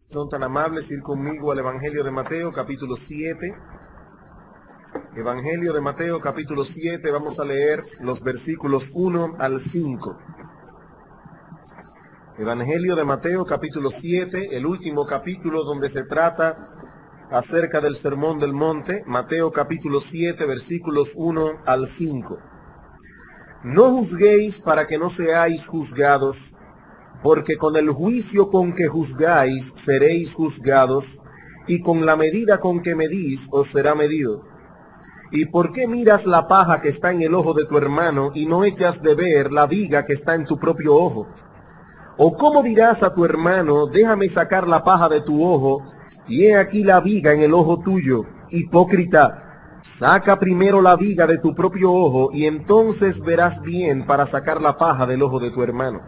Son tan amables ir conmigo al Evangelio de Mateo, capítulo 7. Evangelio de Mateo, capítulo 7, vamos a leer los versículos 1 al 5. Evangelio de Mateo, capítulo 7, el último capítulo donde se trata acerca del Sermón del Monte. Mateo, capítulo 7, versículos 1 al 5. No juzguéis para que no seáis juzgados, porque con el juicio con que juzgáis seréis juzgados, y con la medida con que medís os será medido. ¿Y por qué miras la paja que está en el ojo de tu hermano y no echas de ver la viga que está en tu propio ojo? ¿O cómo dirás a tu hermano, déjame sacar la paja de tu ojo, y he aquí la viga en el ojo tuyo? Hipócrita, saca primero la viga de tu propio ojo, y entonces verás bien para sacar la paja del ojo de tu hermano.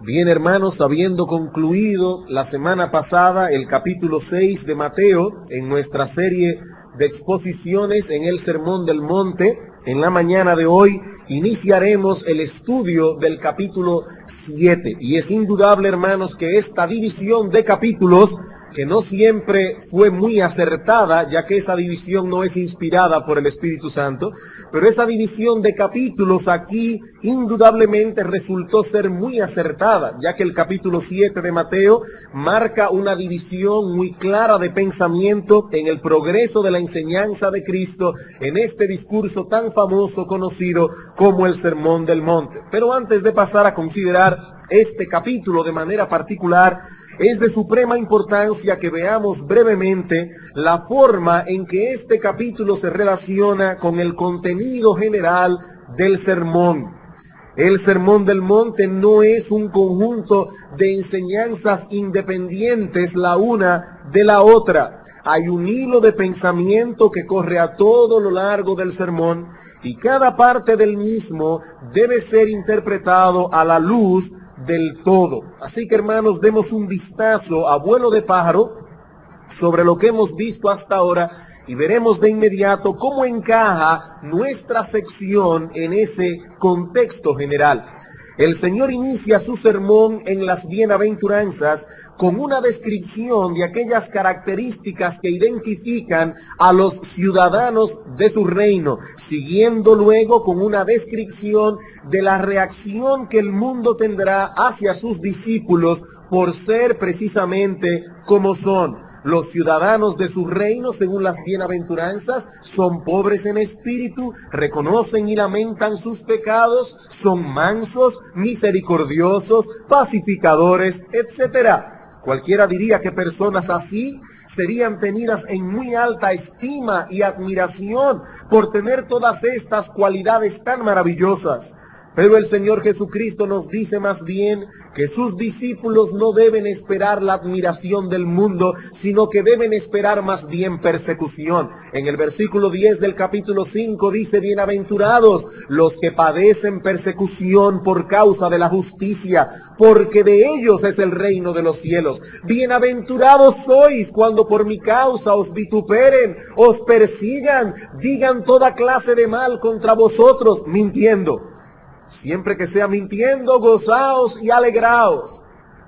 Bien, hermanos, habiendo concluido la semana pasada el capítulo 6 de Mateo, en nuestra serie de exposiciones en el Sermón del Monte, en la mañana de hoy iniciaremos el estudio del capítulo 7. Y es indudable, hermanos, que esta división de capítulos, que no siempre fue muy acertada, ya que esa división no es inspirada por el Espíritu Santo, pero esa división de capítulos aquí indudablemente resultó ser muy acertada, ya que el capítulo 7 de Mateo marca una división muy clara de pensamiento en el progreso de la enseñanza de Cristo en este discurso tan famoso conocido como el Sermón del Monte. Pero antes de pasar a considerar este capítulo de manera particular, es de suprema importancia que veamos brevemente la forma en que este capítulo se relaciona con el contenido general del sermón. El Sermón del Monte no es un conjunto de enseñanzas independientes la una de la otra. Hay un hilo de pensamiento que corre a todo lo largo del sermón y cada parte del mismo debe ser interpretado a la luz del todo. Así que, hermanos, demos un vistazo a vuelo de pájaro sobre lo que hemos visto hasta ahora y veremos de inmediato cómo encaja nuestra sección en ese contexto general. El Señor inicia su sermón en las bienaventuranzas con una descripción de aquellas características que identifican a los ciudadanos de su reino, siguiendo luego con una descripción de la reacción que el mundo tendrá hacia sus discípulos por ser precisamente como son. Los ciudadanos de su reino, según las bienaventuranzas, son pobres en espíritu, reconocen y lamentan sus pecados, son mansos, misericordiosos, pacificadores, etc. Cualquiera diría que personas así serían tenidas en muy alta estima y admiración por tener todas estas cualidades tan maravillosas. Pero el Señor Jesucristo nos dice más bien que sus discípulos no deben esperar la admiración del mundo, sino que deben esperar más bien persecución. En el versículo 10 del capítulo 5 dice: bienaventurados los que padecen persecución por causa de la justicia, porque de ellos es el reino de los cielos. Bienaventurados sois cuando por mi causa os vituperen, os persigan, digan toda clase de mal contra vosotros, mintiendo. Siempre que sea mintiendo, gozaos y alegraos,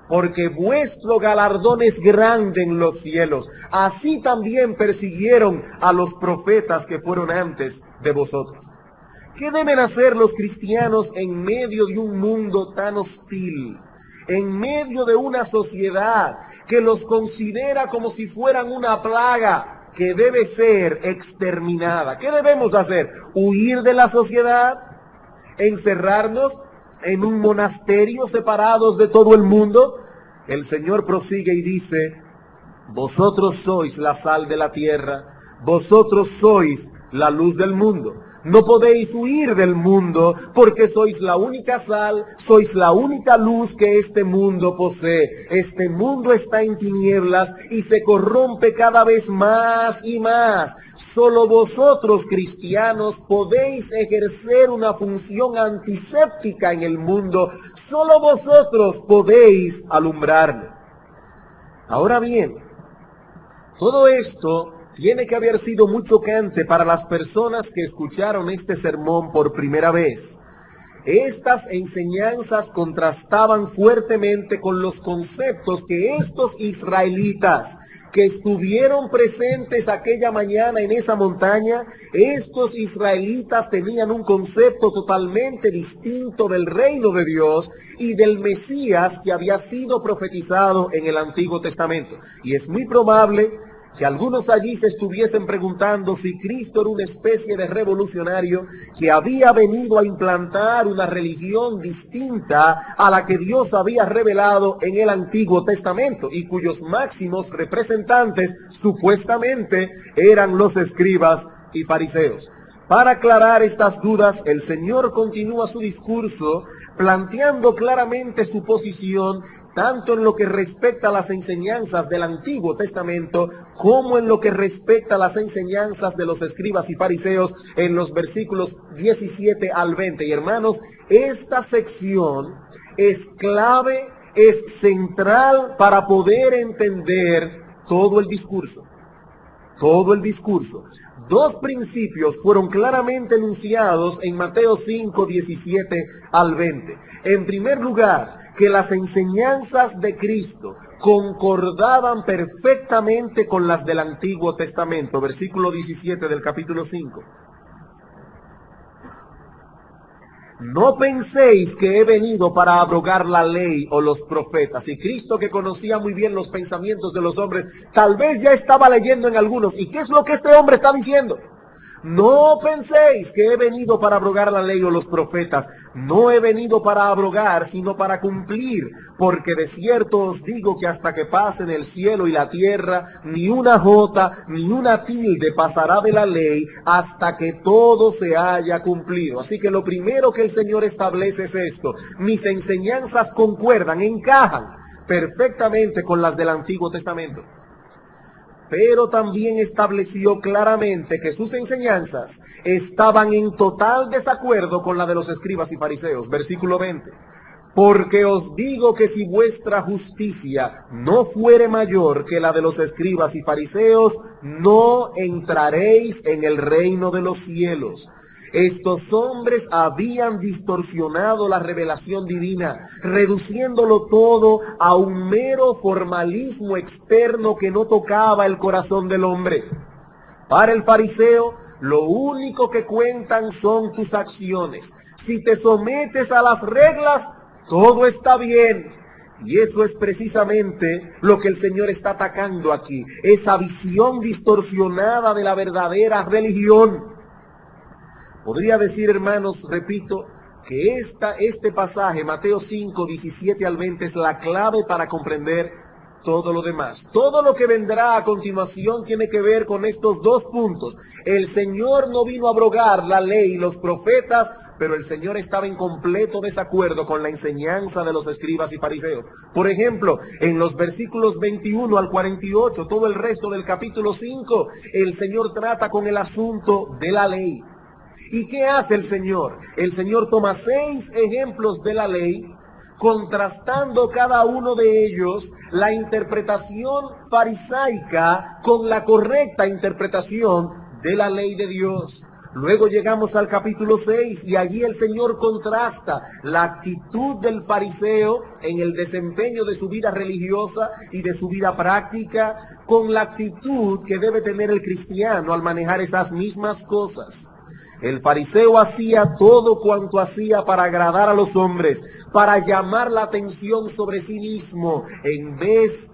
porque vuestro galardón es grande en los cielos. Así también persiguieron a los profetas que fueron antes de vosotros. ¿Qué deben hacer los cristianos en medio de un mundo tan hostil? En medio de una sociedad que los considera como si fueran una plaga que debe ser exterminada. ¿Qué debemos hacer? ¿Huir de la sociedad? ¿Encerrarnos en un monasterio separados de todo el mundo? El Señor prosigue y dice: vosotros sois la sal de la tierra, vosotros sois la luz del mundo. No podéis huir del mundo porque sois la única sal, sois la única luz que este mundo posee. Este mundo está en tinieblas y se corrompe cada vez más y más. Solo vosotros, cristianos, podéis ejercer una función antiséptica en el mundo. Solo vosotros podéis alumbrarlo. Ahora bien, todo esto tiene que haber sido muy chocante para las personas que escucharon este sermón por primera vez. Estas enseñanzas contrastaban fuertemente con los conceptos que estos israelitas que estuvieron presentes aquella mañana en esa montaña, estos israelitas tenían un concepto totalmente distinto del reino de Dios y del Mesías que había sido profetizado en el Antiguo Testamento. Y es muy probable que algunos allí se estuviesen preguntando si Cristo era una especie de revolucionario que había venido a implantar una religión distinta a la que Dios había revelado en el Antiguo Testamento y cuyos máximos representantes supuestamente eran los escribas y fariseos. Para aclarar estas dudas, el Señor continúa su discurso planteando claramente su posición tanto en lo que respecta a las enseñanzas del Antiguo Testamento como en lo que respecta a las enseñanzas de los escribas y fariseos en los versículos 17 al 20. Y hermanos, esta sección es clave, es central para poder entender todo el discurso. Todo el discurso. Dos principios fueron claramente enunciados en Mateo 5, 17 al 20. En primer lugar, que las enseñanzas de Cristo concordaban perfectamente con las del Antiguo Testamento. Versículo 17 del capítulo 5. No penséis que he venido para abrogar la ley o los profetas. Y Cristo, que conocía muy bien los pensamientos de los hombres, tal vez ya estaba leyendo en algunos. ¿Y qué es lo que este hombre está diciendo? No penséis que he venido para abrogar la ley o los profetas. No he venido para abrogar, sino para cumplir. Porque de cierto os digo que hasta que pasen el cielo y la tierra, ni una jota, ni una tilde pasará de la ley hasta que todo se haya cumplido. Así que lo primero que el Señor establece es esto. Mis enseñanzas concuerdan, encajan perfectamente con las del Antiguo Testamento. Pero también estableció claramente que sus enseñanzas estaban en total desacuerdo con la de los escribas y fariseos. Versículo 20. Porque os digo que si vuestra justicia no fuere mayor que la de los escribas y fariseos, no entraréis en el reino de los cielos. Estos hombres habían distorsionado la revelación divina, reduciéndolo todo a un mero formalismo externo que no tocaba el corazón del hombre. Para el fariseo, lo único que cuentan son tus acciones. Si te sometes a las reglas, todo está bien. Y eso es precisamente lo que el Señor está atacando aquí, esa visión distorsionada de la verdadera religión. Podría decir, hermanos, repito, que este pasaje, Mateo 5, 17 al 20, es la clave para comprender todo lo demás. Todo lo que vendrá a continuación tiene que ver con estos dos puntos. El Señor no vino a abrogar la ley y los profetas, pero el Señor estaba en completo desacuerdo con la enseñanza de los escribas y fariseos. Por ejemplo, en los versículos 21 al 48, todo el resto del capítulo 5, el Señor trata con el asunto de la ley. ¿Y qué hace el Señor? El Señor toma 6 ejemplos de la ley, contrastando cada uno de ellos la interpretación farisaica con la correcta interpretación de la ley de Dios. Luego llegamos al capítulo 6 y allí el Señor contrasta la actitud del fariseo en el desempeño de su vida religiosa y de su vida práctica con la actitud que debe tener el cristiano al manejar esas mismas cosas. El fariseo hacía todo cuanto hacía para agradar a los hombres, para llamar la atención sobre sí mismo, en vez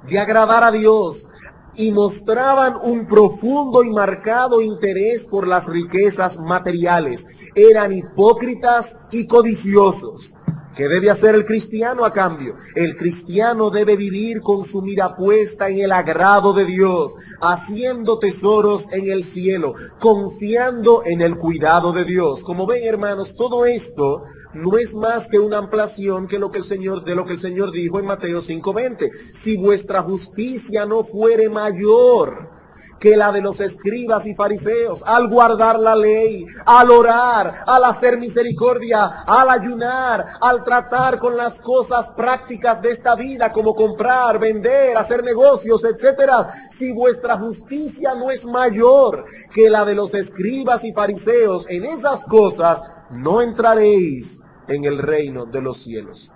de agradar a Dios. Y mostraban un profundo y marcado interés por las riquezas materiales. Eran hipócritas y codiciosos. ¿Qué debe hacer el cristiano a cambio? El cristiano debe vivir con su mira puesta en el agrado de Dios, haciendo tesoros en el cielo, confiando en el cuidado de Dios. Como ven, hermanos, todo esto no es más que una ampliación de lo que el Señor dijo en Mateo 5:20. Si vuestra justicia no fuere mayor que la de los escribas y fariseos, al guardar la ley, al orar, al hacer misericordia, al ayunar, al tratar con las cosas prácticas de esta vida, como comprar, vender, hacer negocios, etcétera. Si vuestra justicia no es mayor que la de los escribas y fariseos en esas cosas, no entraréis en el reino de los cielos.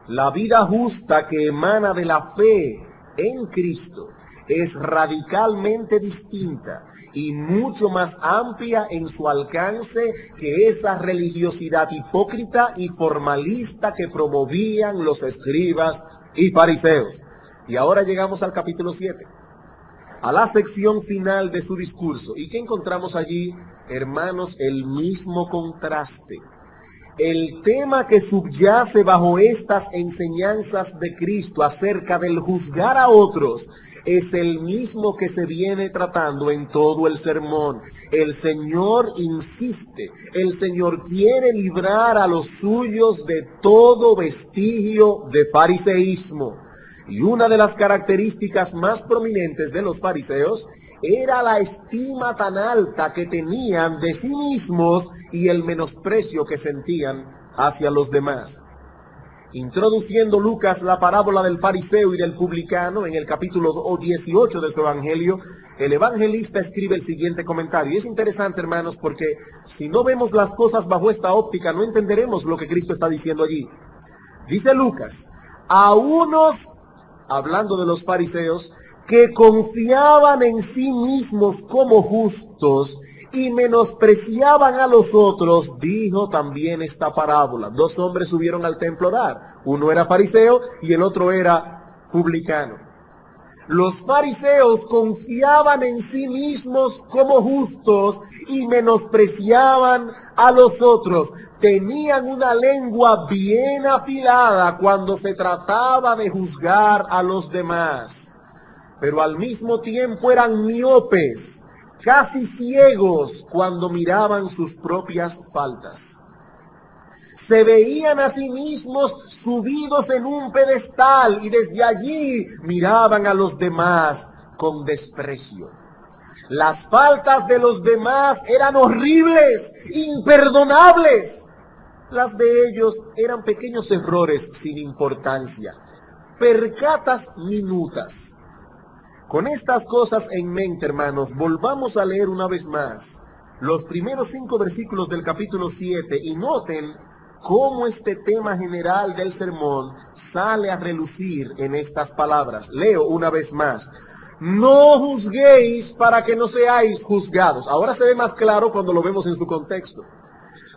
La vida justa que emana de la fe en Cristo es radicalmente distinta y mucho más amplia en su alcance que esa religiosidad hipócrita y formalista que promovían los escribas y fariseos. Y ahora llegamos al capítulo 7, a la sección final de su discurso. ¿Y qué encontramos allí, hermanos? El mismo contraste. El tema que subyace bajo estas enseñanzas de Cristo acerca del juzgar a otros es el mismo que se viene tratando en todo el sermón. El Señor insiste, el Señor quiere librar a los suyos de todo vestigio de fariseísmo. Y una de las características más prominentes de los fariseos era la estima tan alta que tenían de sí mismos y el menosprecio que sentían hacia los demás. Introduciendo Lucas la parábola del fariseo y del publicano en el capítulo 18 de su evangelio, el evangelista escribe el siguiente comentario. Y es interesante, hermanos, porque si no vemos las cosas bajo esta óptica, no entenderemos lo que Cristo está diciendo allí. Dice Lucas: a unos, hablando de los fariseos, que confiaban en sí mismos como justos y menospreciaban a los otros, dijo también esta parábola. Dos hombres subieron al templo a orar. Uno era fariseo y el otro era publicano. Los fariseos confiaban en sí mismos como justos y menospreciaban a los otros. Tenían una lengua bien afilada cuando se trataba de juzgar a los demás, pero al mismo tiempo eran miopes, casi ciegos cuando miraban sus propias faltas. Se veían a sí mismos subidos en un pedestal y desde allí miraban a los demás con desprecio. Las faltas de los demás eran horribles, imperdonables. Las de ellos eran pequeños errores sin importancia, percatas minutas. Con estas cosas en mente, hermanos, volvamos a leer una vez más los primeros 5 versículos del capítulo 7 y noten cómo este tema general del sermón sale a relucir en estas palabras. Leo una vez más: no juzguéis para que no seáis juzgados. Ahora se ve más claro cuando lo vemos en su contexto.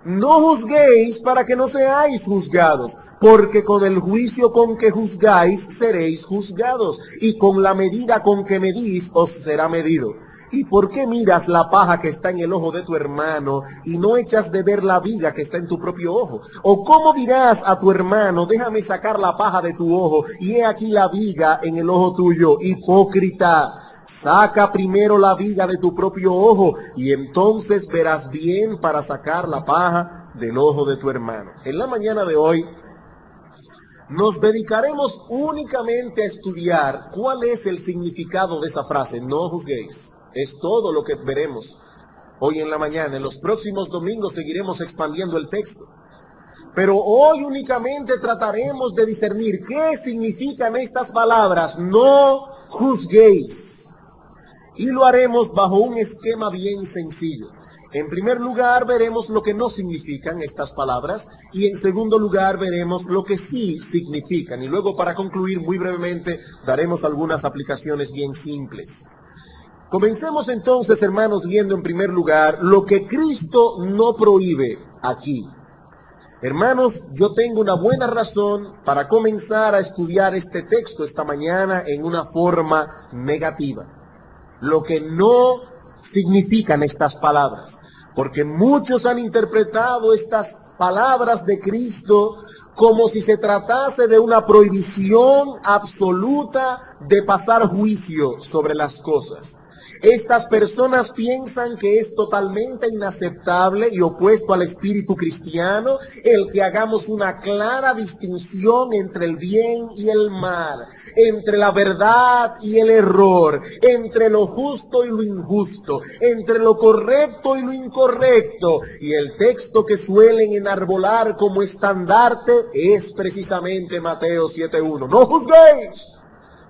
No juzguéis para que no seáis juzgados, porque con el juicio con que juzgáis seréis juzgados, y con la medida con que medís os será medido. ¿Y por qué miras la paja que está en el ojo de tu hermano y no echas de ver la viga que está en tu propio ojo? ¿O cómo dirás a tu hermano, déjame sacar la paja de tu ojo y he aquí la viga en el ojo tuyo? Hipócrita, saca primero la viga de tu propio ojo y entonces verás bien para sacar la paja del ojo de tu hermano. En la mañana de hoy nos dedicaremos únicamente a estudiar cuál es el significado de esa frase, no juzguéis. Es todo lo que veremos hoy en la mañana. En los próximos domingos seguiremos expandiendo el texto. Pero hoy únicamente trataremos de discernir qué significan estas palabras, no juzguéis. Y lo haremos bajo un esquema bien sencillo. En primer lugar veremos lo que no significan estas palabras y en segundo lugar veremos lo que sí significan. Y luego, para concluir muy brevemente, daremos algunas aplicaciones bien simples. Comencemos entonces, hermanos, viendo en primer lugar lo que Cristo no prohíbe aquí. Hermanos, yo tengo una buena razón para comenzar a estudiar este texto esta mañana en una forma negativa. Lo que no significan estas palabras, porque muchos han interpretado estas palabras de Cristo como si se tratase de una prohibición absoluta de pasar juicio sobre las cosas. Estas personas piensan que es totalmente inaceptable y opuesto al espíritu cristiano el que hagamos una clara distinción entre el bien y el mal, entre la verdad y el error, entre lo justo y lo injusto, entre lo correcto y lo incorrecto. Y el texto que suelen enarbolar como estandarte es precisamente Mateo 7:1.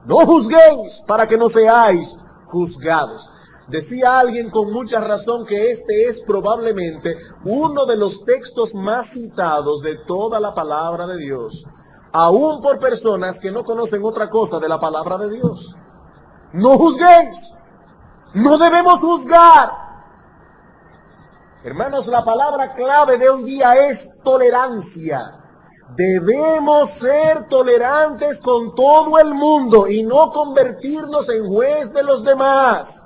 No juzguéis para que no seáis juzgados. Decía alguien con mucha razón que este es probablemente uno de los textos más citados de toda la palabra de Dios, aún por personas que no conocen otra cosa de la palabra de Dios. No juzguéis, no debemos juzgar. Hermanos, la palabra clave de hoy día es tolerancia. Debemos ser tolerantes con todo el mundo y no convertirnos en juez de los demás.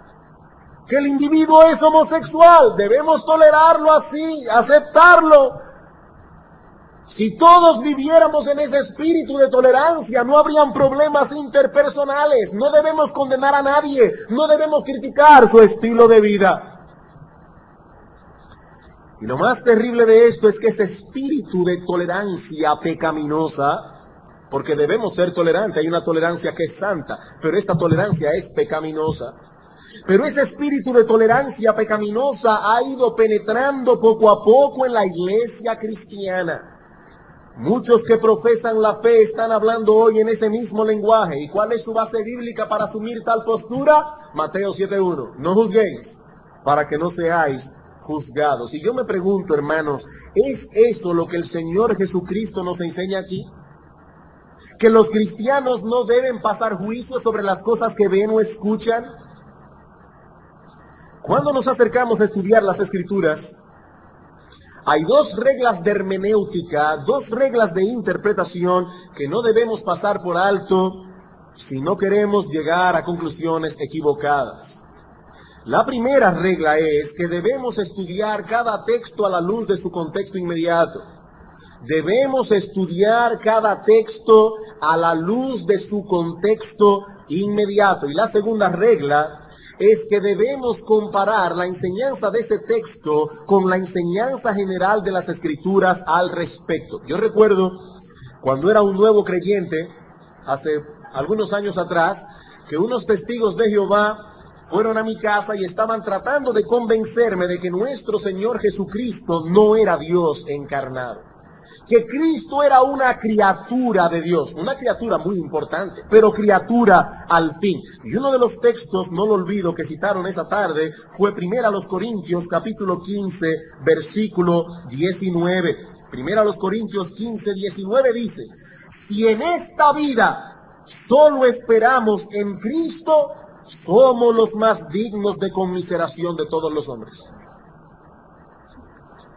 Que el individuo es homosexual, debemos tolerarlo así, aceptarlo. Si todos viviéramos en ese espíritu de tolerancia, no habrían problemas interpersonales. No debemos condenar a nadie, no debemos criticar su estilo de vida. Y lo más terrible de esto es que ese espíritu de tolerancia pecaminosa, porque debemos ser tolerantes, hay una tolerancia que es santa, pero esta tolerancia es pecaminosa. Pero ese espíritu de tolerancia pecaminosa ha ido penetrando poco a poco en la iglesia cristiana. Muchos que profesan la fe están hablando hoy en ese mismo lenguaje. ¿Y cuál es su base bíblica para asumir tal postura? Mateo 7:1. No juzguéis, para que no seáis juzgados. Y yo me pregunto, hermanos, ¿es eso lo que el Señor Jesucristo nos enseña aquí? ¿Que los cristianos no deben pasar juicio sobre las cosas que ven o escuchan? Cuando nos acercamos a estudiar las Escrituras, hay dos reglas de hermenéutica, dos reglas de interpretación que no debemos pasar por alto si no queremos llegar a conclusiones equivocadas. La primera regla es que debemos estudiar cada texto a la luz de su contexto inmediato. Debemos estudiar cada texto a la luz de su contexto inmediato. Y la segunda regla es que debemos comparar la enseñanza de ese texto con la enseñanza general de las Escrituras al respecto. Yo recuerdo cuando era un nuevo creyente, hace algunos años atrás, que unos testigos de Jehová fueron a mi casa y estaban tratando de convencerme de que nuestro Señor Jesucristo no era Dios encarnado. Que Cristo era una criatura de Dios, una criatura muy importante, pero criatura al fin. Y uno de los textos, no lo olvido, que citaron esa tarde, fue 1 Corintios capítulo 15, versículo 19. 1 Corintios 15, 19 dice: si en esta vida solo esperamos en Cristo, somos los más dignos de conmiseración de todos los hombres.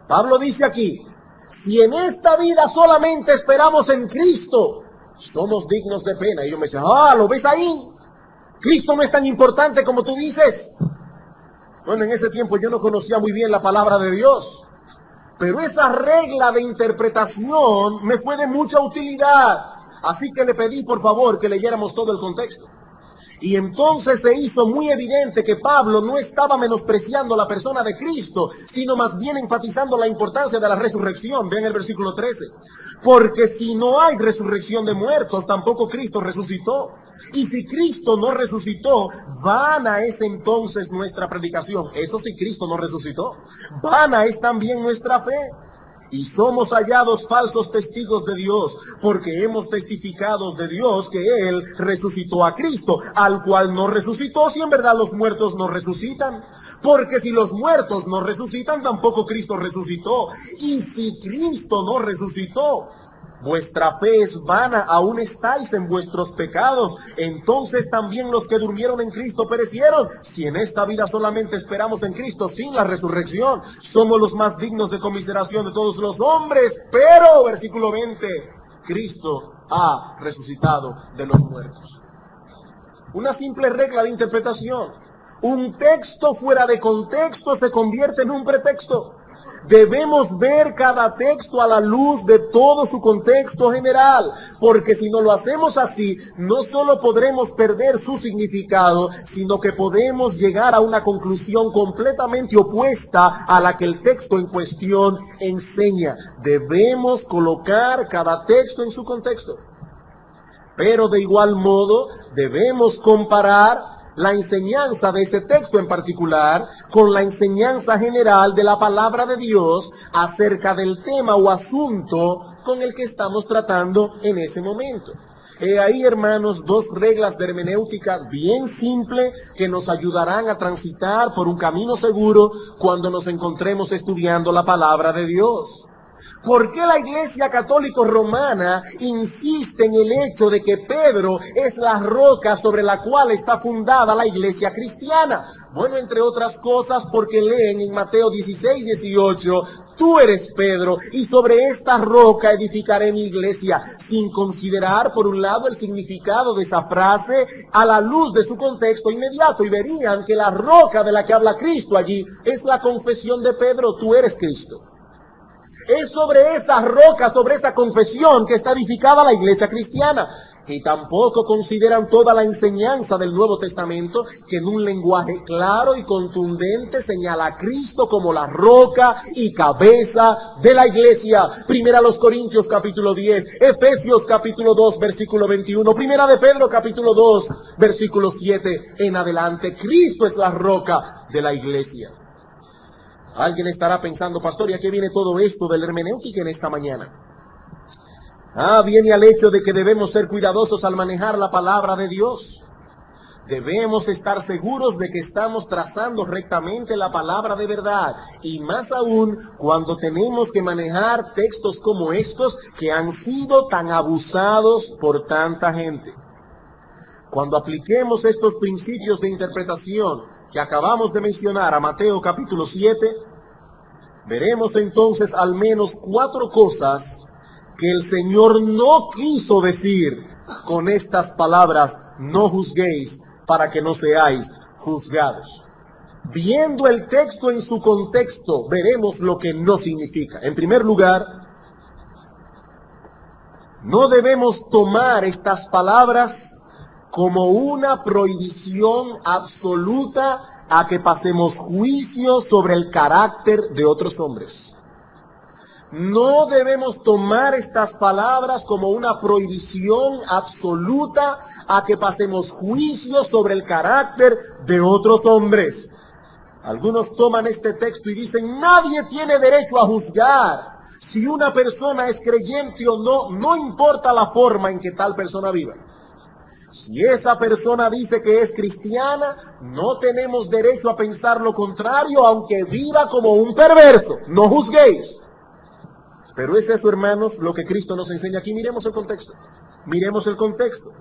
Pablo dice aquí: si en esta vida solamente esperamos en Cristo, somos dignos de pena. Y yo me decía, ¿lo ves ahí? Cristo no es tan importante como tú dices. Bueno, en ese tiempo yo no conocía muy bien la palabra de Dios, pero esa regla de interpretación me fue de mucha utilidad. Así que le pedí por favor que leyéramos todo el contexto. Y entonces se hizo muy evidente que Pablo no estaba menospreciando la persona de Cristo, sino más bien enfatizando la importancia de la resurrección. Vean el versículo 13. Porque si no hay resurrección de muertos, tampoco Cristo resucitó. Y si Cristo no resucitó, vana es entonces nuestra predicación. Eso sí, Cristo no resucitó. Vana es también nuestra fe. Y somos hallados falsos testigos de Dios, porque hemos testificado de Dios que Él resucitó a Cristo, al cual no resucitó si en verdad los muertos no resucitan. Porque si los muertos no resucitan, tampoco Cristo resucitó. Y si Cristo no resucitó, vuestra fe es vana, aún estáis en vuestros pecados. Entonces también los que durmieron en Cristo perecieron. Si en esta vida solamente esperamos en Cristo sin la resurrección, somos los más dignos de conmiseración de todos los hombres. Pero, versículo 20, Cristo ha resucitado de los muertos. Una simple regla de interpretación. Un texto fuera de contexto se convierte en un pretexto. Debemos ver cada texto a la luz de todo su contexto general, porque si no lo hacemos así, no solo podremos perder su significado, sino que podemos llegar a una conclusión completamente opuesta a la que el texto en cuestión enseña. Debemos colocar cada texto en su contexto. Pero de igual modo, debemos comparar la enseñanza de ese texto en particular con la enseñanza general de la palabra de Dios acerca del tema o asunto con el que estamos tratando en ese momento. He ahí, hermanos, dos reglas de hermenéutica bien simples que nos ayudarán a transitar por un camino seguro cuando nos encontremos estudiando la palabra de Dios. ¿Por qué la Iglesia Católica Romana insiste en el hecho de que Pedro es la roca sobre la cual está fundada la Iglesia cristiana? Bueno, entre otras cosas, porque leen en Mateo 16:18, tú eres Pedro, y sobre esta roca edificaré mi iglesia, sin considerar, por un lado, el significado de esa frase a la luz de su contexto inmediato, y verían que la roca de la que habla Cristo allí es la confesión de Pedro, tú eres Cristo. Es sobre esa roca, sobre esa confesión que está edificada la iglesia cristiana. Y tampoco consideran toda la enseñanza del Nuevo Testamento, que en un lenguaje claro y contundente señala a Cristo como la roca y cabeza de la iglesia. Primera a los Corintios capítulo 10, Efesios capítulo 2 versículo 21, Primera de Pedro capítulo 2 versículo 7 en adelante. Cristo es la roca de la iglesia. Alguien estará pensando, pastor, ¿y a qué viene todo esto del hermenéutica en esta mañana? Viene al hecho de que debemos ser cuidadosos al manejar la palabra de Dios. Debemos estar seguros de que estamos trazando rectamente la palabra de verdad. Y más aún cuando tenemos que manejar textos como estos que han sido tan abusados por tanta gente. Cuando apliquemos estos principios de interpretación que acabamos de mencionar a Mateo capítulo 7, veremos entonces al menos 4 cosas que el Señor no quiso decir con estas palabras: no juzguéis para que no seáis juzgados. Viendo el texto en su contexto, veremos lo que no significa. En primer lugar, no debemos tomar estas palabras como una prohibición absoluta a que pasemos juicio sobre el carácter de otros hombres. No debemos tomar estas palabras como una prohibición absoluta a que pasemos juicio sobre el carácter de otros hombres. Algunos toman este texto y dicen, nadie tiene derecho a juzgar si una persona es creyente o no, no importa la forma en que tal persona viva. Si esa persona dice que es cristiana, no tenemos derecho a pensar lo contrario, aunque viva como un perverso. No juzguéis. Pero es eso, hermanos, lo que Cristo nos enseña aquí. Miremos el contexto. Miremos el contexto.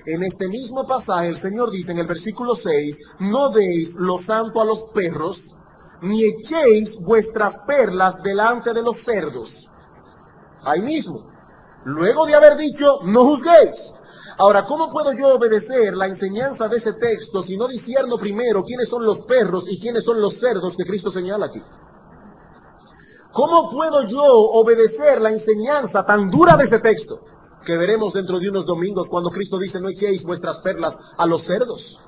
En este mismo pasaje, el Señor dice en el versículo 6, no deis lo santo a los perros, ni echéis vuestras perlas delante de los cerdos. Ahí mismo. Luego de haber dicho, no juzguéis. Ahora, ¿cómo puedo yo obedecer la enseñanza de ese texto si no discierno primero quiénes son los perros y quiénes son los cerdos que Cristo señala aquí? ¿Cómo puedo yo obedecer la enseñanza tan dura de ese texto que veremos dentro de unos domingos cuando Cristo dice no echéis vuestras perlas a los cerdos?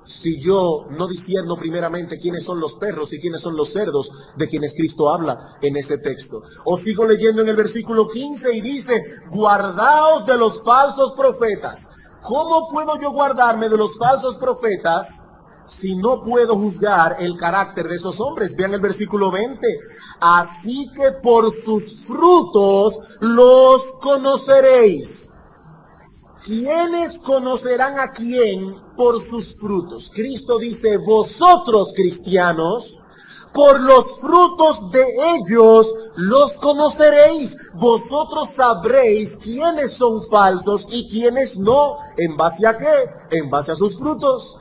Si yo no discierno primeramente quiénes son los perros y quiénes son los cerdos de quienes Cristo habla en ese texto. O sigo leyendo en el versículo 15 y dice, guardaos de los falsos profetas. ¿Cómo puedo yo guardarme de los falsos profetas si no puedo juzgar el carácter de esos hombres? Vean el versículo 20. Así que por sus frutos los conoceréis. ¿Quiénes conocerán a quién por sus frutos? Cristo dice, vosotros cristianos, por los frutos de ellos los conoceréis. Vosotros sabréis quiénes son falsos y quiénes no. ¿En base a qué? En base a sus frutos.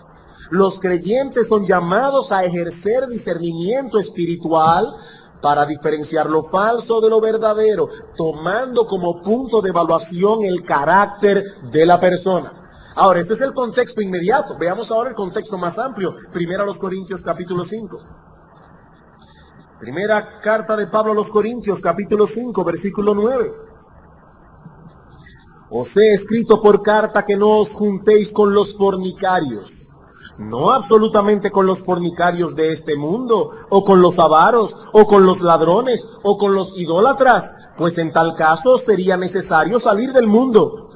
Los creyentes son llamados a ejercer discernimiento espiritual para diferenciar lo falso de lo verdadero, tomando como punto de evaluación el carácter de la persona. Ahora, este es el contexto inmediato. Veamos ahora el contexto más amplio. Primera a los Corintios, capítulo 5. Primera carta de Pablo a los Corintios, capítulo 5, versículo 9. Os he escrito por carta que no os juntéis con los fornicarios. No absolutamente con los fornicarios de este mundo, o con los avaros, o con los ladrones, o con los idólatras, pues en tal caso sería necesario salir del mundo.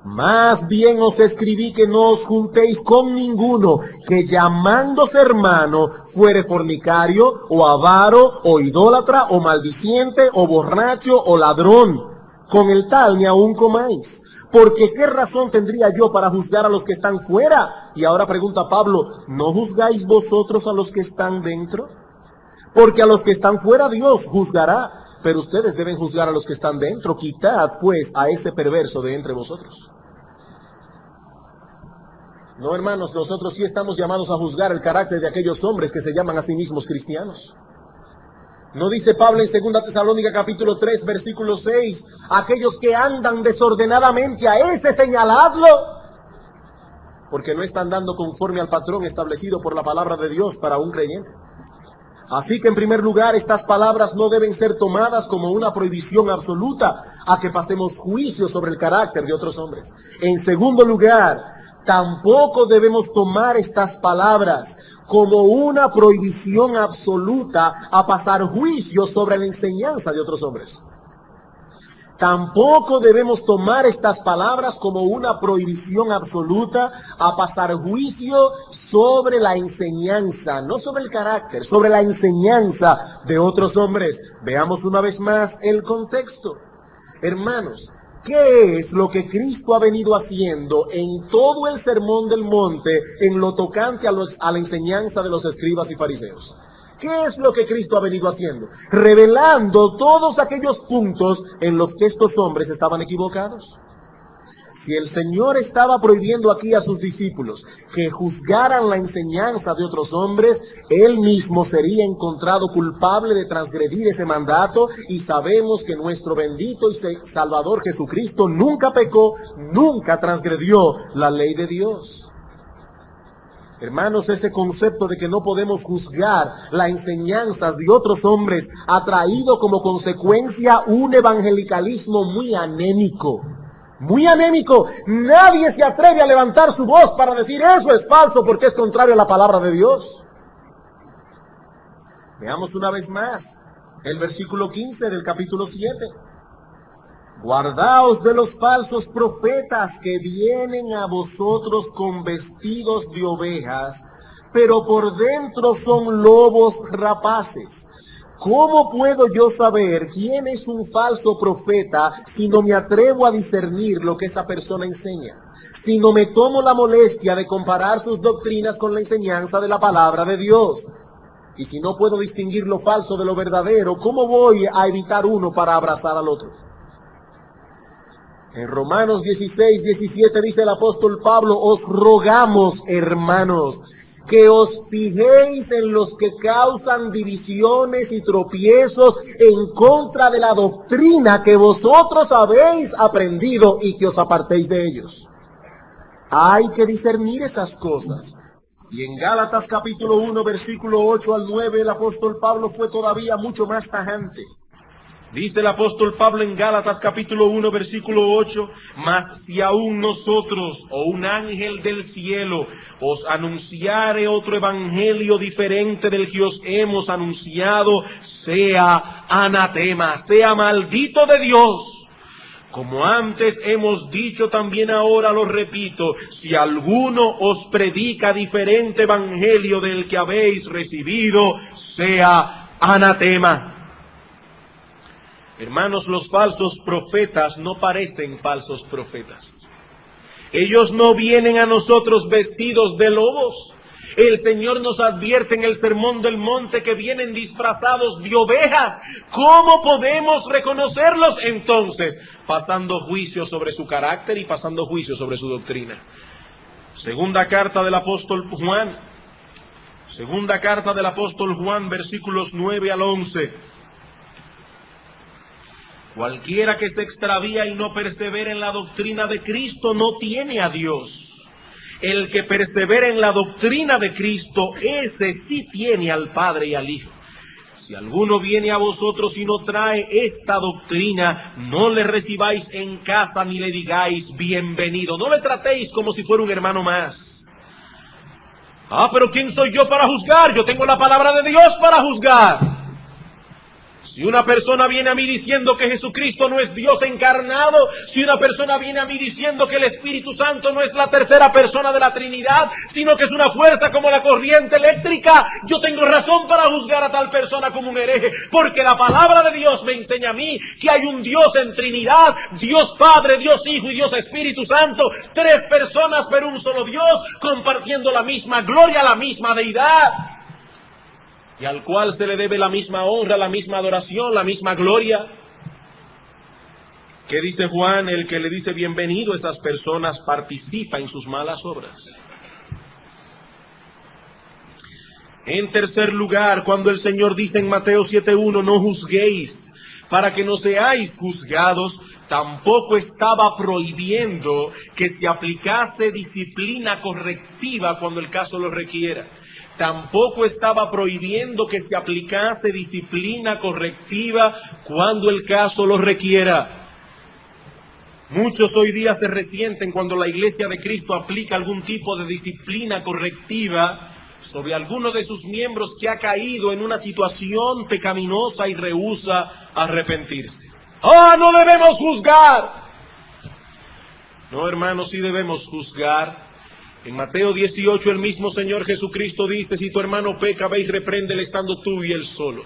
Más bien os escribí que no os juntéis con ninguno, que llamándose hermano fuere fornicario, o avaro, o idólatra, o maldiciente, o borracho, o ladrón. Con el tal ni aun comáis. Porque ¿qué razón tendría yo para juzgar a los que están fuera? Y ahora pregunta Pablo, ¿no juzgáis vosotros a los que están dentro? Porque a los que están fuera Dios juzgará, pero ustedes deben juzgar a los que están dentro. Quitad pues a ese perverso de entre vosotros. No, hermanos, nosotros sí estamos llamados a juzgar el carácter de aquellos hombres que se llaman a sí mismos cristianos. ¿No dice Pablo en 2 Tesalónica capítulo 3, versículo 6, aquellos que andan desordenadamente, a ese señaladlo? Porque no están dando conforme al patrón establecido por la palabra de Dios para un creyente. Así que en primer lugar, estas palabras no deben ser tomadas como una prohibición absoluta a que pasemos juicio sobre el carácter de otros hombres. En segundo lugar, tampoco debemos tomar estas palabras como una prohibición absoluta a pasar juicio sobre la enseñanza de otros hombres. Tampoco debemos tomar estas palabras como una prohibición absoluta a pasar juicio sobre la enseñanza, no sobre el carácter, sobre la enseñanza de otros hombres. Veamos una vez más el contexto. Hermanos, ¿qué es lo que Cristo ha venido haciendo en todo el sermón del monte en lo tocante a la enseñanza de los escribas y fariseos? ¿Qué es lo que Cristo ha venido haciendo? Revelando todos aquellos puntos en los que estos hombres estaban equivocados. Si el Señor estaba prohibiendo aquí a sus discípulos que juzgaran la enseñanza de otros hombres, Él mismo sería encontrado culpable de transgredir ese mandato, y sabemos que nuestro bendito y Salvador Jesucristo nunca pecó, nunca transgredió la ley de Dios. Hermanos, ese concepto de que no podemos juzgar las enseñanzas de otros hombres ha traído como consecuencia un evangelicalismo muy anémico. Muy anémico. Nadie se atreve a levantar su voz para decir eso es falso porque es contrario a la palabra de Dios. Veamos una vez más el versículo 15 del capítulo 7. Guardaos de los falsos profetas que vienen a vosotros con vestidos de ovejas, pero por dentro son lobos rapaces. ¿Cómo puedo yo saber quién es un falso profeta si no me atrevo a discernir lo que esa persona enseña? Si no me tomo la molestia de comparar sus doctrinas con la enseñanza de la palabra de Dios. Y si no puedo distinguir lo falso de lo verdadero, ¿cómo voy a evitar uno para abrazar al otro? En Romanos 16, 17 dice el apóstol Pablo, os rogamos, hermanos, que os fijéis en los que causan divisiones y tropiezos en contra de la doctrina que vosotros habéis aprendido y que os apartéis de ellos. Hay que discernir esas cosas. Y en Gálatas capítulo 1, versículo 8 al 9, el apóstol Pablo fue todavía mucho más tajante. Dice el apóstol Pablo en Gálatas capítulo 1 versículo 8, mas si aún nosotros o un ángel del cielo os anunciare otro evangelio diferente del que os hemos anunciado, sea anatema, sea maldito de Dios. Como antes hemos dicho, también ahora lo repito, si alguno os predica diferente evangelio del que habéis recibido, sea anatema. Hermanos, los falsos profetas no parecen falsos profetas. Ellos no vienen a nosotros vestidos de lobos. El Señor nos advierte en el Sermón del Monte que vienen disfrazados de ovejas. ¿Cómo podemos reconocerlos entonces? Pasando juicio sobre su carácter y pasando juicio sobre su doctrina. Segunda carta del apóstol Juan. Segunda carta del apóstol Juan, versículos 9 al 11. Cualquiera que se extravía y no persevera en la doctrina de Cristo no tiene a Dios. El que persevera en la doctrina de Cristo, ese sí tiene al Padre y al Hijo. Si alguno viene a vosotros y no trae esta doctrina, no le recibáis en casa ni le digáis bienvenido. No le tratéis como si fuera un hermano más. Pero ¿quién soy yo para juzgar? Yo tengo la palabra de Dios para juzgar. Si una persona viene a mí diciendo que Jesucristo no es Dios encarnado, si una persona viene a mí diciendo que el Espíritu Santo no es la tercera persona de la Trinidad, sino que es una fuerza como la corriente eléctrica, yo tengo razón para juzgar a tal persona como un hereje, porque la palabra de Dios me enseña a mí que hay un Dios en Trinidad, Dios Padre, Dios Hijo y Dios Espíritu Santo, tres personas pero un solo Dios, compartiendo la misma gloria, la misma deidad, y al cual se le debe la misma honra, la misma adoración, la misma gloria. ¿Qué dice Juan? El que le dice bienvenido a esas personas participa en sus malas obras. En tercer lugar, cuando el Señor dice en Mateo 7:1, no juzguéis para que no seáis juzgados, tampoco estaba prohibiendo que se aplicase disciplina correctiva cuando el caso lo requiera. Tampoco estaba prohibiendo que se aplicase disciplina correctiva cuando el caso lo requiera. Muchos hoy día se resienten cuando la Iglesia de Cristo aplica algún tipo de disciplina correctiva sobre alguno de sus miembros que ha caído en una situación pecaminosa y rehúsa arrepentirse. ¡Ah, no debemos juzgar! No, hermanos, sí debemos juzgar. En Mateo 18 el mismo Señor Jesucristo dice, si tu hermano peca, ve y repréndele estando tú y él solo.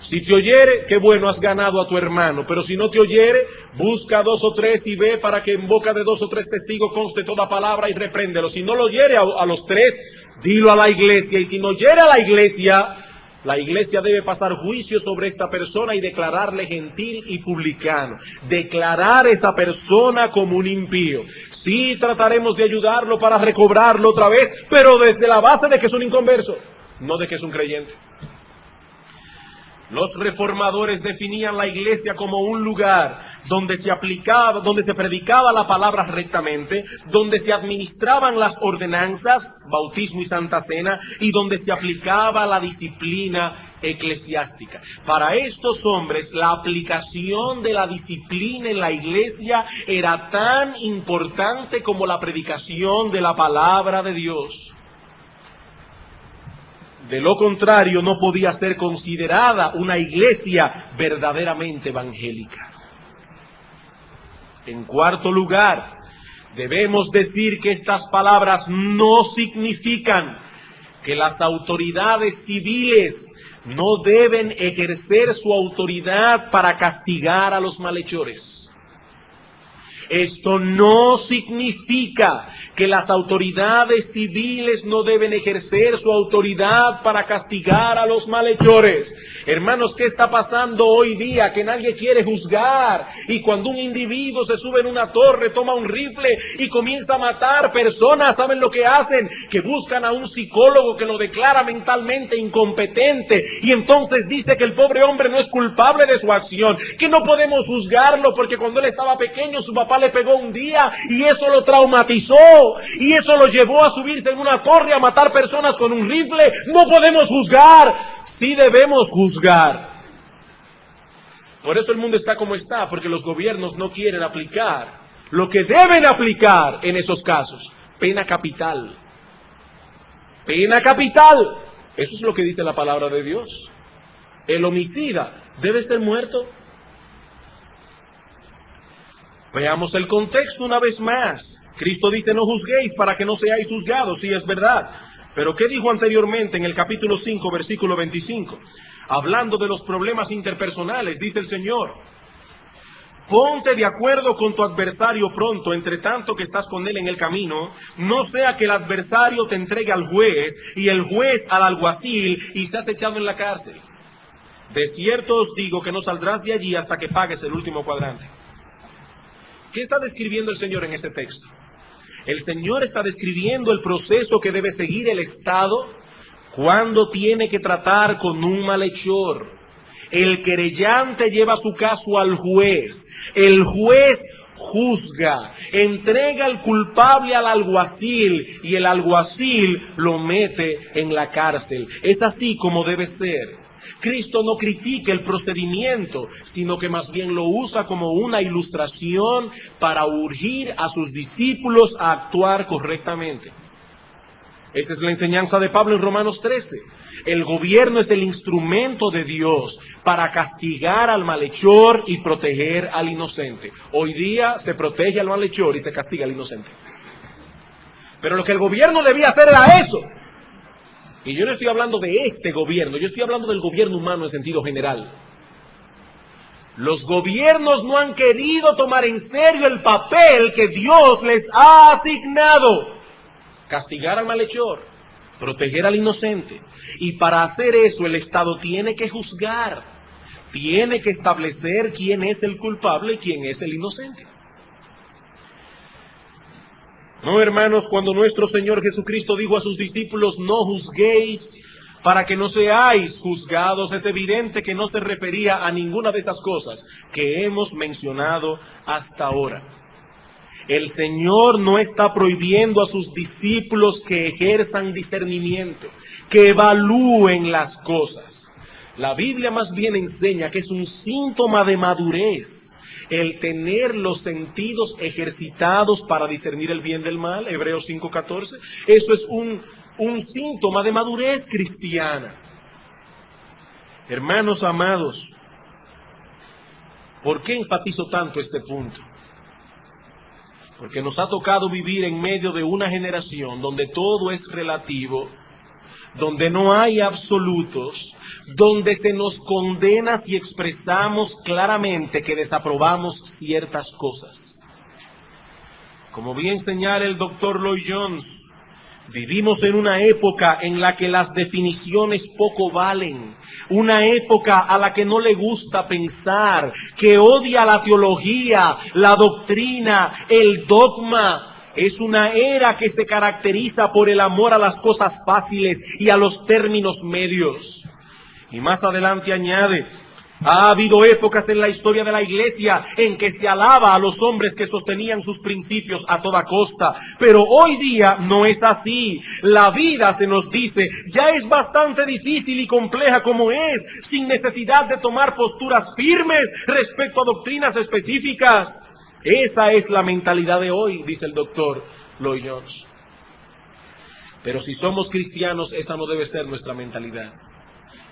Si te oyere, qué bueno, has ganado a tu hermano, pero si no te oyere, busca 2 o 3 y ve para que en boca de 2 o 3 testigos conste toda palabra y repréndelo. Si no lo oyere a los 3, dilo a la iglesia, y si no oyere a la iglesia debe pasar juicio sobre esta persona y declararle gentil y publicano. Declarar a esa persona como un impío. Sí, trataremos de ayudarlo para recobrarlo otra vez, pero desde la base de que es un inconverso, no de que es un creyente. Los reformadores definían la iglesia como un lugar donde se aplicaba, donde se predicaba la palabra rectamente, donde se administraban las ordenanzas, bautismo y santa cena, y donde se aplicaba la disciplina eclesiástica. Para estos hombres, la aplicación de la disciplina en la iglesia era tan importante como la predicación de la palabra de Dios. De lo contrario, no podía ser considerada una iglesia verdaderamente evangélica. En cuarto lugar, debemos decir que estas palabras no significan que las autoridades civiles no deben ejercer su autoridad para castigar a los malhechores. Esto no significa que las autoridades civiles no deben ejercer su autoridad para castigar a los malhechores. Hermanos, ¿qué está pasando hoy día? Que nadie quiere juzgar. Y cuando un individuo se sube en una torre, toma un rifle y comienza a matar personas, ¿saben lo que hacen? Que buscan a un psicólogo que lo declara mentalmente incompetente. Y entonces dice que el pobre hombre no es culpable de su acción. Que no podemos juzgarlo porque cuando él estaba pequeño su papá le pegó un día y eso lo traumatizó y eso lo llevó a subirse en una torre a matar personas con un rifle. No podemos juzgar. Sí debemos juzgar. Por eso el mundo está como está, porque los gobiernos no quieren aplicar lo que deben aplicar en esos casos. Pena capital. Pena capital. Eso es lo que dice la palabra de Dios. El homicida debe ser muerto. Veamos el contexto una vez más. Cristo dice, no juzguéis para que no seáis juzgados. Sí, es verdad. Pero ¿qué dijo anteriormente en el capítulo 5, versículo 25? Hablando de los problemas interpersonales, dice el Señor, ponte de acuerdo con tu adversario pronto, entre tanto que estás con él en el camino, no sea que el adversario te entregue al juez y el juez al alguacil y seas echado en la cárcel. De cierto os digo que no saldrás de allí hasta que pagues el último cuadrante. ¿Qué está describiendo el Señor en ese texto? El Señor está describiendo el proceso que debe seguir el Estado cuando tiene que tratar con un malhechor. El querellante lleva su caso al juez. El juez juzga, entrega al culpable al alguacil y el alguacil lo mete en la cárcel. Es así como debe ser. Cristo no critica el procedimiento, sino que más bien lo usa como una ilustración para urgir a sus discípulos a actuar correctamente. Esa es la enseñanza de Pablo en Romanos 13. El gobierno es el instrumento de Dios para castigar al malhechor y proteger al inocente. Hoy día se protege al malhechor y se castiga al inocente. Pero lo que el gobierno debía hacer era eso. Y yo no estoy hablando de este gobierno, yo estoy hablando del gobierno humano en sentido general. Los gobiernos no han querido tomar en serio el papel que Dios les ha asignado. Castigar al malhechor, proteger al inocente. Y para hacer eso el Estado tiene que juzgar, tiene que establecer quién es el culpable y quién es el inocente. No, hermanos, cuando nuestro Señor Jesucristo dijo a sus discípulos, no juzguéis para que no seáis juzgados, es evidente que no se refería a ninguna de esas cosas que hemos mencionado hasta ahora. El Señor no está prohibiendo a sus discípulos que ejerzan discernimiento, que evalúen las cosas. La Biblia más bien enseña que es un síntoma de madurez el tener los sentidos ejercitados para discernir el bien del mal, Hebreos 5:14. Eso es un síntoma de madurez cristiana. Hermanos amados, ¿por qué enfatizo tanto este punto? Porque nos ha tocado vivir en medio de una generación donde todo es relativo, donde no hay absolutos, donde se nos condena si expresamos claramente que desaprobamos ciertas cosas. Como bien señala el doctor Lloyd Jones, vivimos en una época en la que las definiciones poco valen, una época a la que no le gusta pensar, que odia la teología, la doctrina, el dogma. Es una era que se caracteriza por el amor a las cosas fáciles y a los términos medios. Y más adelante añade, ha habido épocas en la historia de la iglesia en que se alaba a los hombres que sostenían sus principios a toda costa. Pero hoy día no es así. La vida, se nos dice, ya es bastante difícil y compleja como es, sin necesidad de tomar posturas firmes respecto a doctrinas específicas. Esa es la mentalidad de hoy, dice el doctor Lloyd Jones. Pero si somos cristianos, esa no debe ser nuestra mentalidad.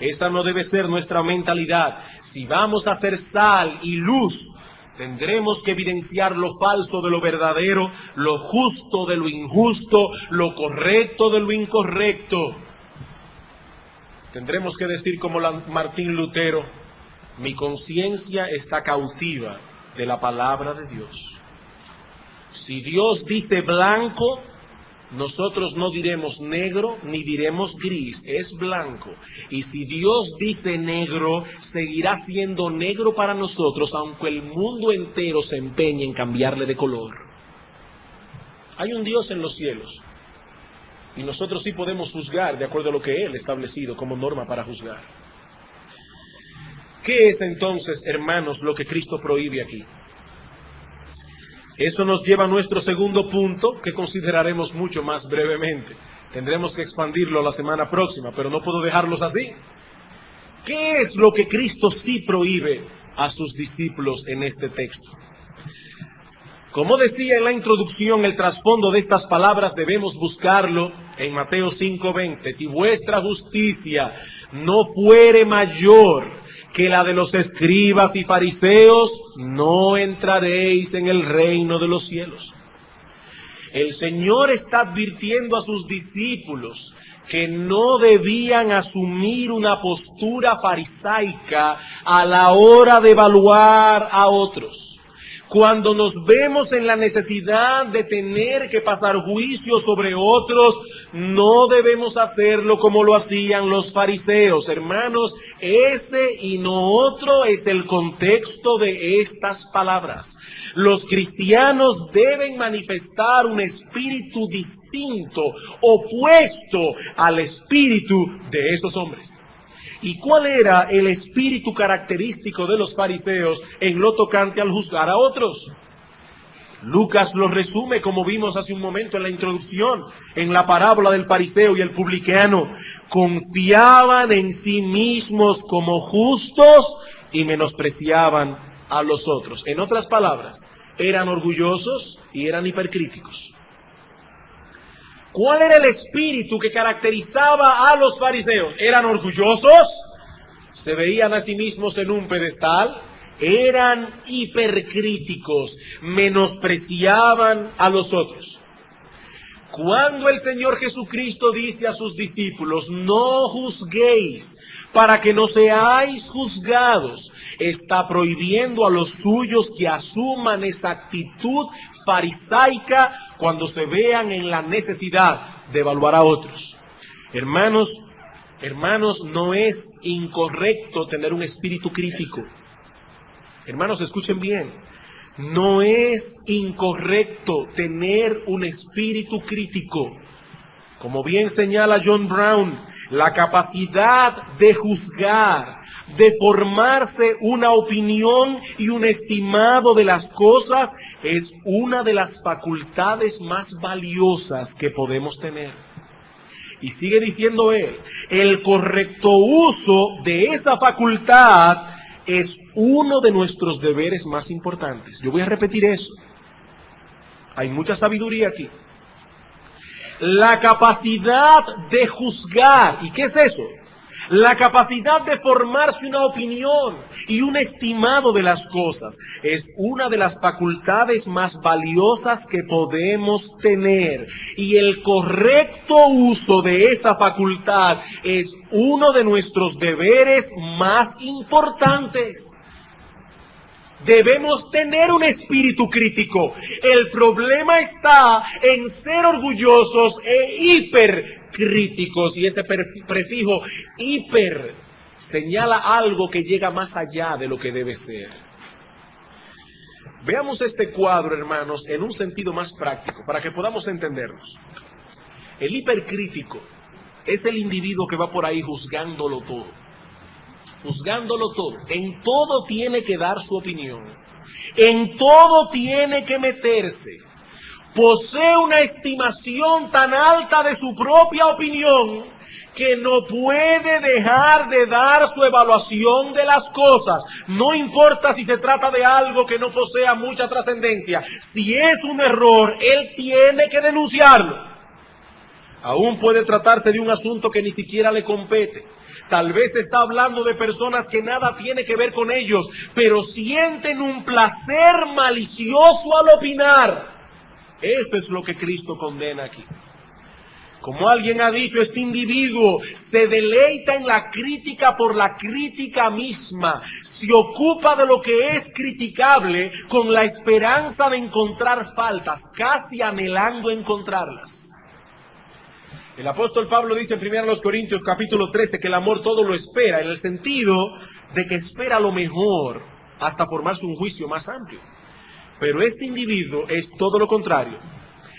Esa no debe ser nuestra mentalidad. Si vamos a ser sal y luz, tendremos que evidenciar lo falso de lo verdadero, lo justo de lo injusto, lo correcto de lo incorrecto. Tendremos que decir como Martín Lutero, mi conciencia está cautiva de la palabra de Dios. Si Dios dice blanco, nosotros no diremos negro ni diremos gris, es blanco. Y si Dios dice negro, seguirá siendo negro para nosotros, aunque el mundo entero se empeñe en cambiarle de color. Hay un Dios en los cielos, y nosotros sí podemos juzgar de acuerdo a lo que Él ha establecido como norma para juzgar. ¿Qué es entonces, hermanos, lo que Cristo prohíbe aquí? Eso nos lleva a nuestro segundo punto, que consideraremos mucho más brevemente. Tendremos que expandirlo la semana próxima, pero no puedo dejarlos así. ¿Qué es lo que Cristo sí prohíbe a sus discípulos en este texto? Como decía en la introducción, el trasfondo de estas palabras debemos buscarlo en Mateo 5:20. Si vuestra justicia no fuere mayor que la de los escribas y fariseos, no entraréis en el reino de los cielos. El Señor está advirtiendo a sus discípulos que no debían asumir una postura farisaica a la hora de evaluar a otros. Cuando nos vemos en la necesidad de tener que pasar juicio sobre otros, no debemos hacerlo como lo hacían los fariseos. Hermanos, ese y no otro es el contexto de estas palabras. Los cristianos deben manifestar un espíritu distinto, opuesto al espíritu de esos hombres. ¿Y cuál era el espíritu característico de los fariseos en lo tocante al juzgar a otros? Lucas lo resume como vimos hace un momento en la introducción, en la parábola del fariseo y el publicano. Confiaban en sí mismos como justos y menospreciaban a los otros. En otras palabras, eran orgullosos y eran hipercríticos. ¿Cuál era el espíritu que caracterizaba a los fariseos? ¿Eran orgullosos? ¿Se veían a sí mismos en un pedestal? Eran hipercríticos, menospreciaban a los otros. Cuando el Señor Jesucristo dice a sus discípulos, no juzguéis para que no seáis juzgados, está prohibiendo a los suyos que asuman esa actitud farisaica cuando se vean en la necesidad de evaluar a otros. Hermanos, no es incorrecto tener un espíritu crítico. Hermanos, escuchen bien. No es incorrecto tener un espíritu crítico. Como bien señala John Brown, la capacidad de juzgar, de formarse una opinión y un estimado de las cosas es una de las facultades más valiosas que podemos tener. Y sigue diciendo él, el correcto uso de esa facultad es uno de nuestros deberes más importantes. Yo voy a repetir eso. Hay mucha sabiduría aquí. La capacidad de juzgar. ¿Y qué es eso? La capacidad de formarse una opinión y un estimado de las cosas es una de las facultades más valiosas que podemos tener. Y el correcto uso de esa facultad es uno de nuestros deberes más importantes. Debemos tener un espíritu crítico. El problema está en ser orgullosos e hipercríticos. Y ese prefijo hiper señala algo que llega más allá de lo que debe ser. Veamos este cuadro, hermanos, en un sentido más práctico, para que podamos entendernos. El hipercrítico es el individuo que va por ahí juzgándolo todo. Juzgándolo todo. En todo tiene que dar su opinión. En todo tiene que meterse. Posee una estimación tan alta de su propia opinión que no puede dejar de dar su evaluación de las cosas. No importa si se trata de algo que no posea mucha trascendencia. Si es un error, él tiene que denunciarlo. Aún puede tratarse de un asunto que ni siquiera le compete. Tal vez está hablando de personas que nada tiene que ver con ellos, pero sienten un placer malicioso al opinar. Eso es lo que Cristo condena aquí. Como alguien ha dicho, este individuo se deleita en la crítica por la crítica misma. Se ocupa de lo que es criticable con la esperanza de encontrar faltas, casi anhelando encontrarlas. El apóstol Pablo dice en 1 Corintios capítulo 13 que el amor todo lo espera, en el sentido de que espera lo mejor hasta formarse un juicio más amplio. Pero este individuo es todo lo contrario.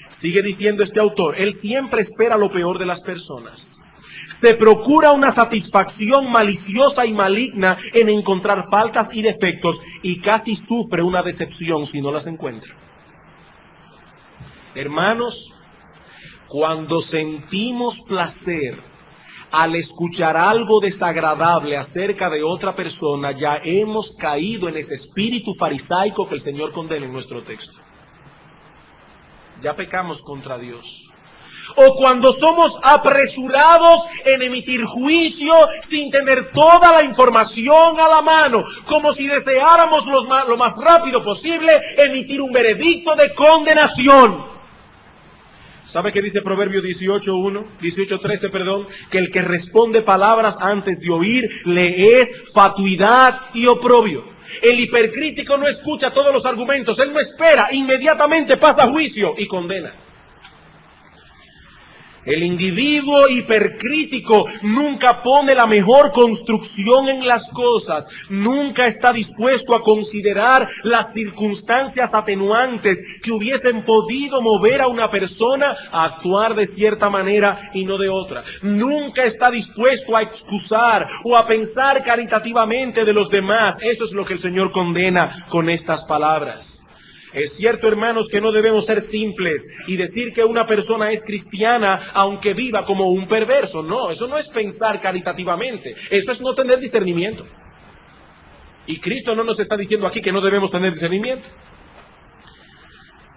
Sigue diciendo este autor, él siempre espera lo peor de las personas. Se procura una satisfacción maliciosa y maligna en encontrar faltas y defectos y casi sufre una decepción si no las encuentra. Hermanos, cuando sentimos placer al escuchar algo desagradable acerca de otra persona, ya hemos caído en ese espíritu farisaico que el Señor condena en nuestro texto. Ya pecamos contra Dios. O cuando somos apresurados en emitir juicio sin tener toda la información a la mano, como si deseáramos lo más rápido posible emitir un veredicto de condenación. ¿Sabe qué dice Proverbio 18:13, que el que responde palabras antes de oír le es fatuidad y oprobio? El hipercrítico no escucha todos los argumentos, él no espera, inmediatamente pasa a juicio y condena. El individuo hipercrítico nunca pone la mejor construcción en las cosas, nunca está dispuesto a considerar las circunstancias atenuantes que hubiesen podido mover a una persona a actuar de cierta manera y no de otra. Nunca está dispuesto a excusar o a pensar caritativamente de los demás. Eso es lo que el Señor condena con estas palabras. Es cierto, hermanos, que no debemos ser simples y decir que una persona es cristiana aunque viva como un perverso. No, eso no es pensar caritativamente. Eso es no tener discernimiento. Y Cristo no nos está diciendo aquí que no debemos tener discernimiento.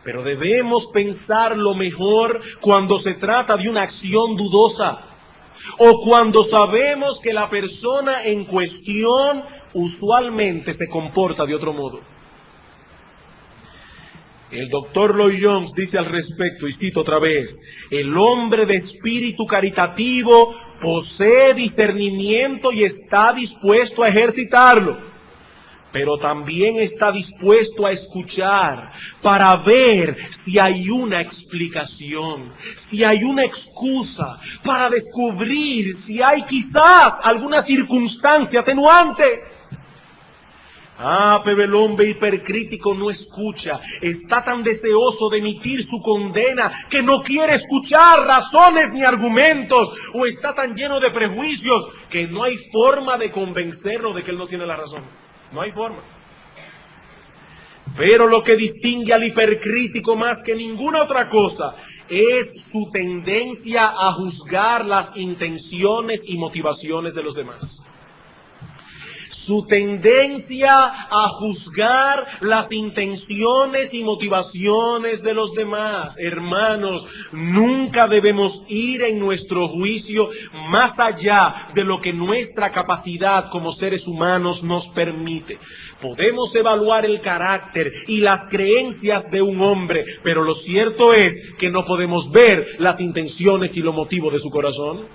Pero debemos pensar lo mejor cuando se trata de una acción dudosa o cuando sabemos que la persona en cuestión usualmente se comporta de otro modo. El doctor Lloyd Jones dice al respecto, y cito otra vez: el hombre de espíritu caritativo posee discernimiento y está dispuesto a ejercitarlo, pero también está dispuesto a escuchar para ver si hay una explicación, si hay una excusa, para descubrir si hay quizás alguna circunstancia atenuante. Pero el hombre hipercrítico no escucha, está tan deseoso de emitir su condena que no quiere escuchar razones ni argumentos, o está tan lleno de prejuicios que no hay forma de convencerlo de que él no tiene la razón. No hay forma. Pero lo que distingue al hipercrítico más que ninguna otra cosa es su tendencia a juzgar las intenciones y motivaciones de los demás. Su tendencia a juzgar las intenciones y motivaciones de los demás. Hermanos, nunca debemos ir en nuestro juicio más allá de lo que nuestra capacidad como seres humanos nos permite. Podemos evaluar el carácter y las creencias de un hombre, pero lo cierto es que no podemos ver las intenciones y los motivos de su corazón.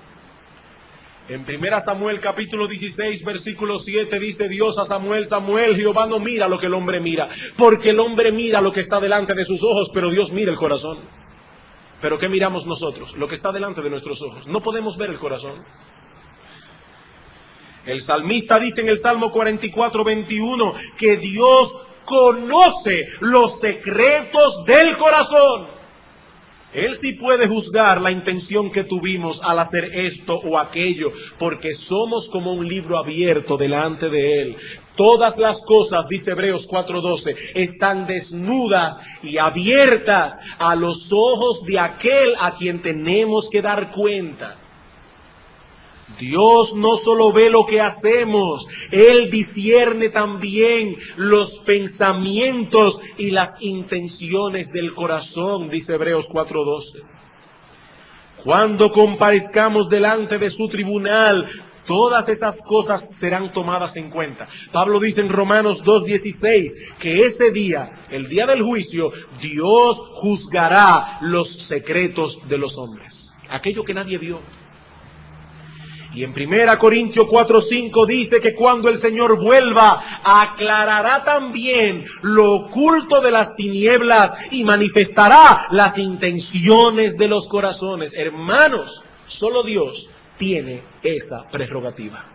En 1 Samuel capítulo 16 versículo 7 dice Dios a Samuel: Samuel, Jehová no mira lo que el hombre mira, porque el hombre mira lo que está delante de sus ojos, pero Dios mira el corazón. ¿Pero qué miramos nosotros? Lo que está delante de nuestros ojos. No podemos ver el corazón. El salmista dice en el Salmo 44, 21 que Dios conoce los secretos del corazón. Él sí puede juzgar la intención que tuvimos al hacer esto o aquello, porque somos como un libro abierto delante de Él. Todas las cosas, dice Hebreos 4:12, están desnudas y abiertas a los ojos de aquel a quien tenemos que dar cuenta. Dios no solo ve lo que hacemos, Él discierne también los pensamientos y las intenciones del corazón, dice Hebreos 4:12. Cuando comparezcamos delante de su tribunal, todas esas cosas serán tomadas en cuenta. Pablo dice en Romanos 2:16 que ese día, el día del juicio, Dios juzgará los secretos de los hombres, aquello que nadie vio. Y en 1 Corintios 4:5 dice que cuando el Señor vuelva, aclarará también lo oculto de las tinieblas y manifestará las intenciones de los corazones. Hermanos, solo Dios tiene esa prerrogativa.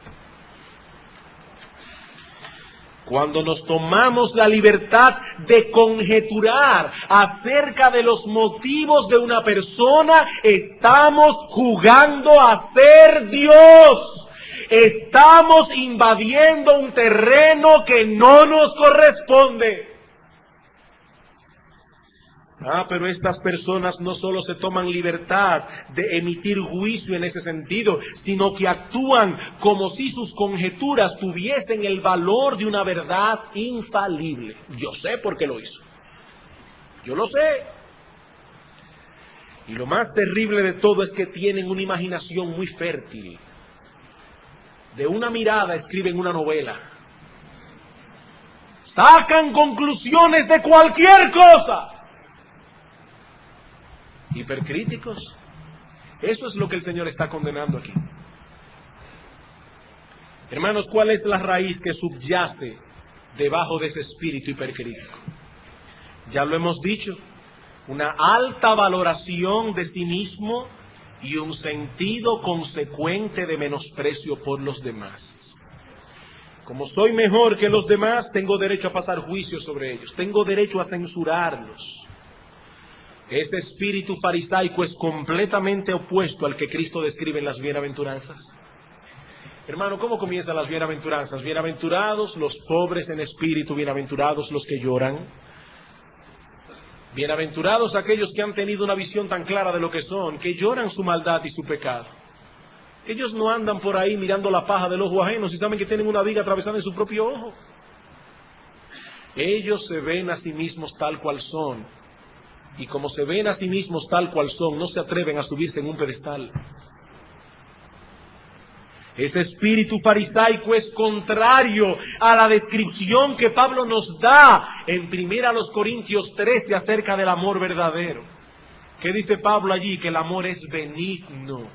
Cuando nos tomamos la libertad de conjeturar acerca de los motivos de una persona, estamos jugando a ser Dios. Estamos invadiendo un terreno que no nos corresponde. Pero estas personas no solo se toman libertad de emitir juicio en ese sentido, sino que actúan como si sus conjeturas tuviesen el valor de una verdad infalible. Yo sé por qué lo hizo. Yo lo sé. Y lo más terrible de todo es que tienen una imaginación muy fértil. De una mirada escriben una novela. Sacan conclusiones de cualquier cosa. Hipercríticos. Eso es lo que el Señor está condenando aquí. Hermanos, ¿cuál es la raíz que subyace debajo de ese espíritu hipercrítico? Ya lo hemos dicho, una alta valoración de sí mismo y un sentido consecuente de menosprecio por los demás. Como soy mejor que los demás, tengo derecho a pasar juicio sobre ellos, tengo derecho a censurarlos. Ese espíritu farisaico es completamente opuesto al que Cristo describe en las bienaventuranzas. Hermano, ¿cómo comienzan las bienaventuranzas? Bienaventurados los pobres en espíritu, bienaventurados los que lloran. Bienaventurados aquellos que han tenido una visión tan clara de lo que son, que lloran su maldad y su pecado. Ellos no andan por ahí mirando la paja del ojo ajeno si saben que tienen una viga atravesada en su propio ojo. Ellos se ven a sí mismos tal cual son. Y como se ven a sí mismos tal cual son, no se atreven a subirse en un pedestal. Ese espíritu farisaico es contrario a la descripción que Pablo nos da en 1 Corintios 13 acerca del amor verdadero. ¿Qué dice Pablo allí? Que el amor es benigno.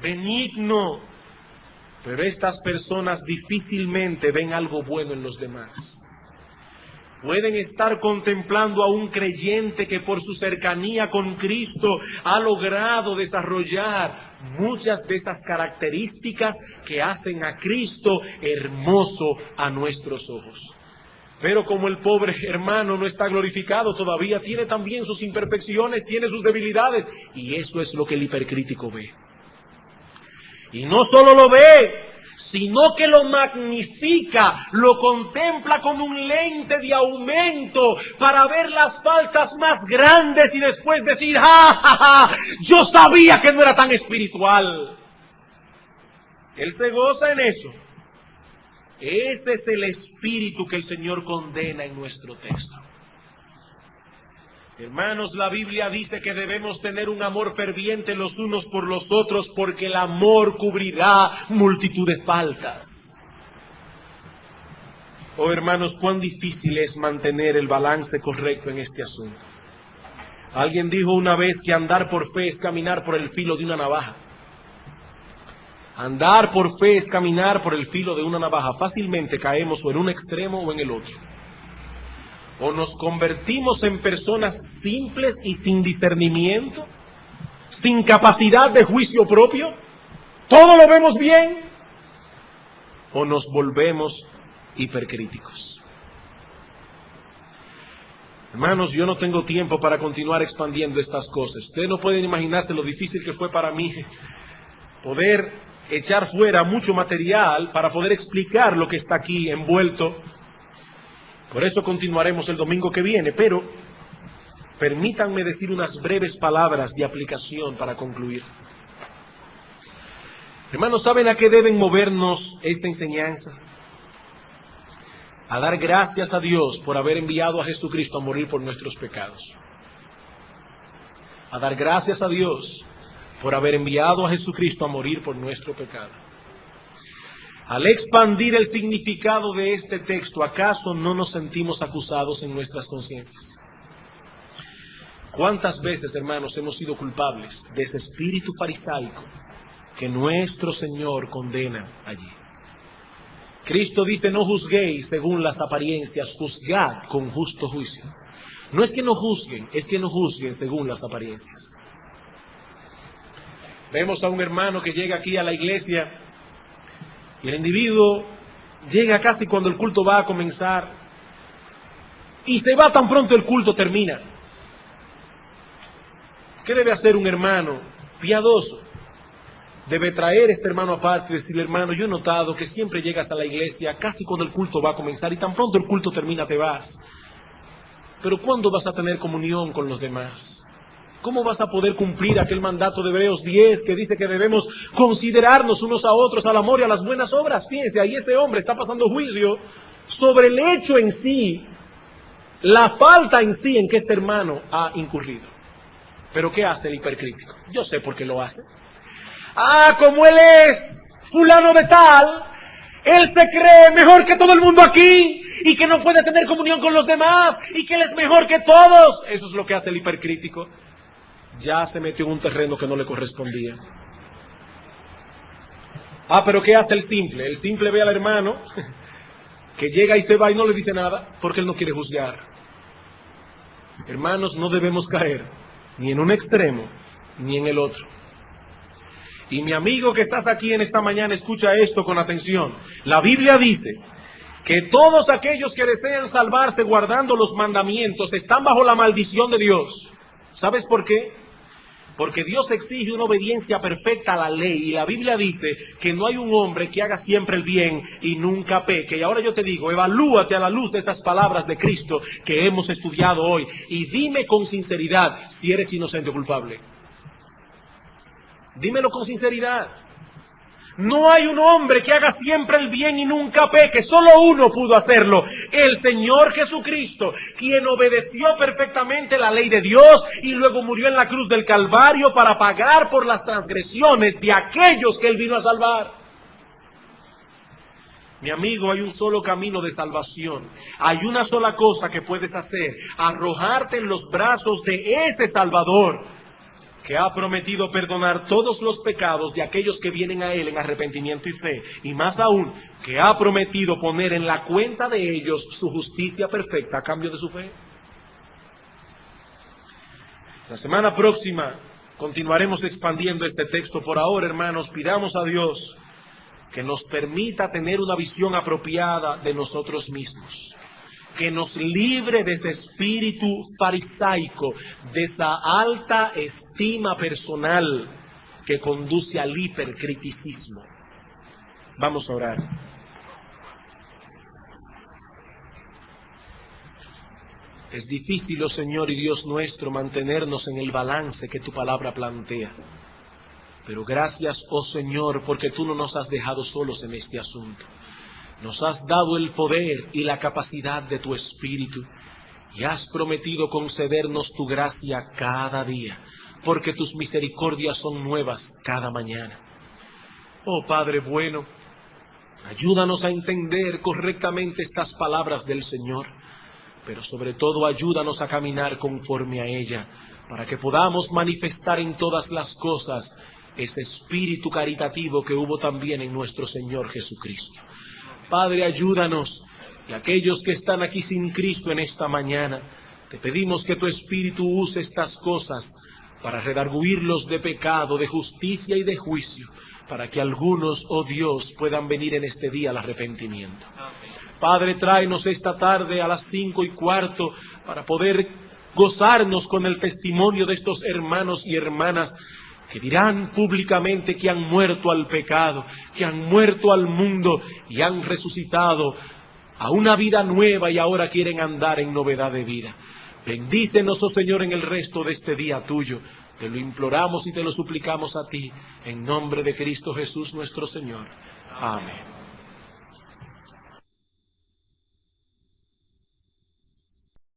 Benigno. Pero estas personas difícilmente ven algo bueno en los demás. Pueden estar contemplando a un creyente que por su cercanía con Cristo ha logrado desarrollar muchas de esas características que hacen a Cristo hermoso a nuestros ojos. Pero como el pobre hermano no está glorificado todavía, tiene también sus imperfecciones, tiene sus debilidades, y eso es lo que el hipercrítico ve. Y no solo lo ve, sino que lo magnifica, lo contempla como un lente de aumento para ver las faltas más grandes y después decir, ¡ja, ja, ja! Yo sabía que no era tan espiritual. Él se goza en eso. Ese es el espíritu que el Señor condena en nuestro texto. Hermanos, la Biblia dice que debemos tener un amor ferviente los unos por los otros porque el amor cubrirá multitud de faltas. Oh hermanos, cuán difícil es mantener el balance correcto en este asunto. Alguien dijo una vez que andar por fe es caminar por el filo de una navaja. Andar por fe es caminar por el filo de una navaja. Fácilmente caemos o en un extremo o en el otro. O nos convertimos en personas simples y sin discernimiento, sin capacidad de juicio propio, todo lo vemos bien, o nos volvemos hipercríticos. Hermanos, yo no tengo tiempo para continuar expandiendo estas cosas. Ustedes no pueden imaginarse lo difícil que fue para mí poder echar fuera mucho material para poder explicar lo que está aquí envuelto. Por eso continuaremos el domingo que viene, pero permítanme decir unas breves palabras de aplicación para concluir. Hermanos, ¿saben a qué deben movernos esta enseñanza? A dar gracias a Dios por haber enviado a Jesucristo a morir por nuestros pecados. A dar gracias a Dios por haber enviado a Jesucristo a morir por nuestro pecado. Al expandir el significado de este texto, ¿acaso no nos sentimos acusados en nuestras conciencias? ¿Cuántas veces, hermanos, hemos sido culpables de ese espíritu farisaico que nuestro Señor condena allí? Cristo dice, no juzguéis según las apariencias, juzgad con justo juicio. No es que no juzguen, es que no juzguen según las apariencias. Vemos a un hermano que llega aquí a la iglesia y el individuo llega casi cuando el culto va a comenzar y se va tan pronto el culto termina. ¿Qué debe hacer un hermano piadoso? Debe traer a este hermano aparte y decirle, hermano, yo he notado que siempre llegas a la iglesia casi cuando el culto va a comenzar y tan pronto el culto termina te vas. Pero ¿cuándo vas a tener comunión con los demás? ¿Cómo vas a poder cumplir aquel mandato de Hebreos 10 que dice que debemos considerarnos unos a otros al amor y a las buenas obras? Fíjense, ahí ese hombre está pasando juicio sobre el hecho en sí, la falta en sí en que este hermano ha incurrido. ¿Pero qué hace el hipercrítico? Yo sé por qué lo hace. Como él es fulano de tal, él se cree mejor que todo el mundo aquí y que no puede tener comunión con los demás y que él es mejor que todos. Eso es lo que hace el hipercrítico. Ya se metió en un terreno que no le correspondía. Pero ¿qué hace el simple? El simple ve al hermano que llega y se va y no le dice nada porque él no quiere juzgar. Hermanos, no debemos caer ni en un extremo ni en el otro. Y mi amigo que estás aquí en esta mañana, escucha esto con atención. La Biblia dice que todos aquellos que desean salvarse guardando los mandamientos están bajo la maldición de Dios. ¿Sabes por qué? Porque Dios exige una obediencia perfecta a la ley. Y la Biblia dice que no hay un hombre que haga siempre el bien y nunca peque. Y ahora yo te digo, evalúate a la luz de estas palabras de Cristo que hemos estudiado hoy. Y dime con sinceridad si eres inocente o culpable. Dímelo con sinceridad. No hay un hombre que haga siempre el bien y nunca peque. Solo uno pudo hacerlo. El Señor Jesucristo, quien obedeció perfectamente la ley de Dios y luego murió en la cruz del Calvario para pagar por las transgresiones de aquellos que Él vino a salvar. Mi amigo, hay un solo camino de salvación. Hay una sola cosa que puedes hacer: arrojarte en los brazos de ese Salvador que ha prometido perdonar todos los pecados de aquellos que vienen a Él en arrepentimiento y fe, y más aún, que ha prometido poner en la cuenta de ellos su justicia perfecta a cambio de su fe. La semana próxima continuaremos expandiendo este texto. Por ahora, hermanos, pidamos a Dios que nos permita tener una visión apropiada de nosotros mismos, que nos libre de ese espíritu farisaico, de esa alta estima personal que conduce al hipercriticismo. Vamos a orar. Es difícil, oh Señor y Dios nuestro, mantenernos en el balance que tu palabra plantea. Pero gracias, oh Señor, porque tú no nos has dejado solos en este asunto. Nos has dado el poder y la capacidad de tu Espíritu y has prometido concedernos tu gracia cada día, porque tus misericordias son nuevas cada mañana. Oh Padre bueno, ayúdanos a entender correctamente estas palabras del Señor, pero sobre todo ayúdanos a caminar conforme a ella, para que podamos manifestar en todas las cosas ese espíritu caritativo que hubo también en nuestro Señor Jesucristo. Padre, ayúdanos, y aquellos que están aquí sin Cristo en esta mañana, te pedimos que tu Espíritu use estas cosas para redarguirlos de pecado, de justicia y de juicio, para que algunos, oh Dios, puedan venir en este día al arrepentimiento. Padre, tráenos esta tarde a las 5:15 para poder gozarnos con el testimonio de estos hermanos y hermanas que dirán públicamente que han muerto al pecado, que han muerto al mundo y han resucitado a una vida nueva y ahora quieren andar en novedad de vida. Bendícenos, oh Señor, en el resto de este día tuyo. Te lo imploramos y te lo suplicamos a ti, en nombre de Cristo Jesús nuestro Señor. Amén.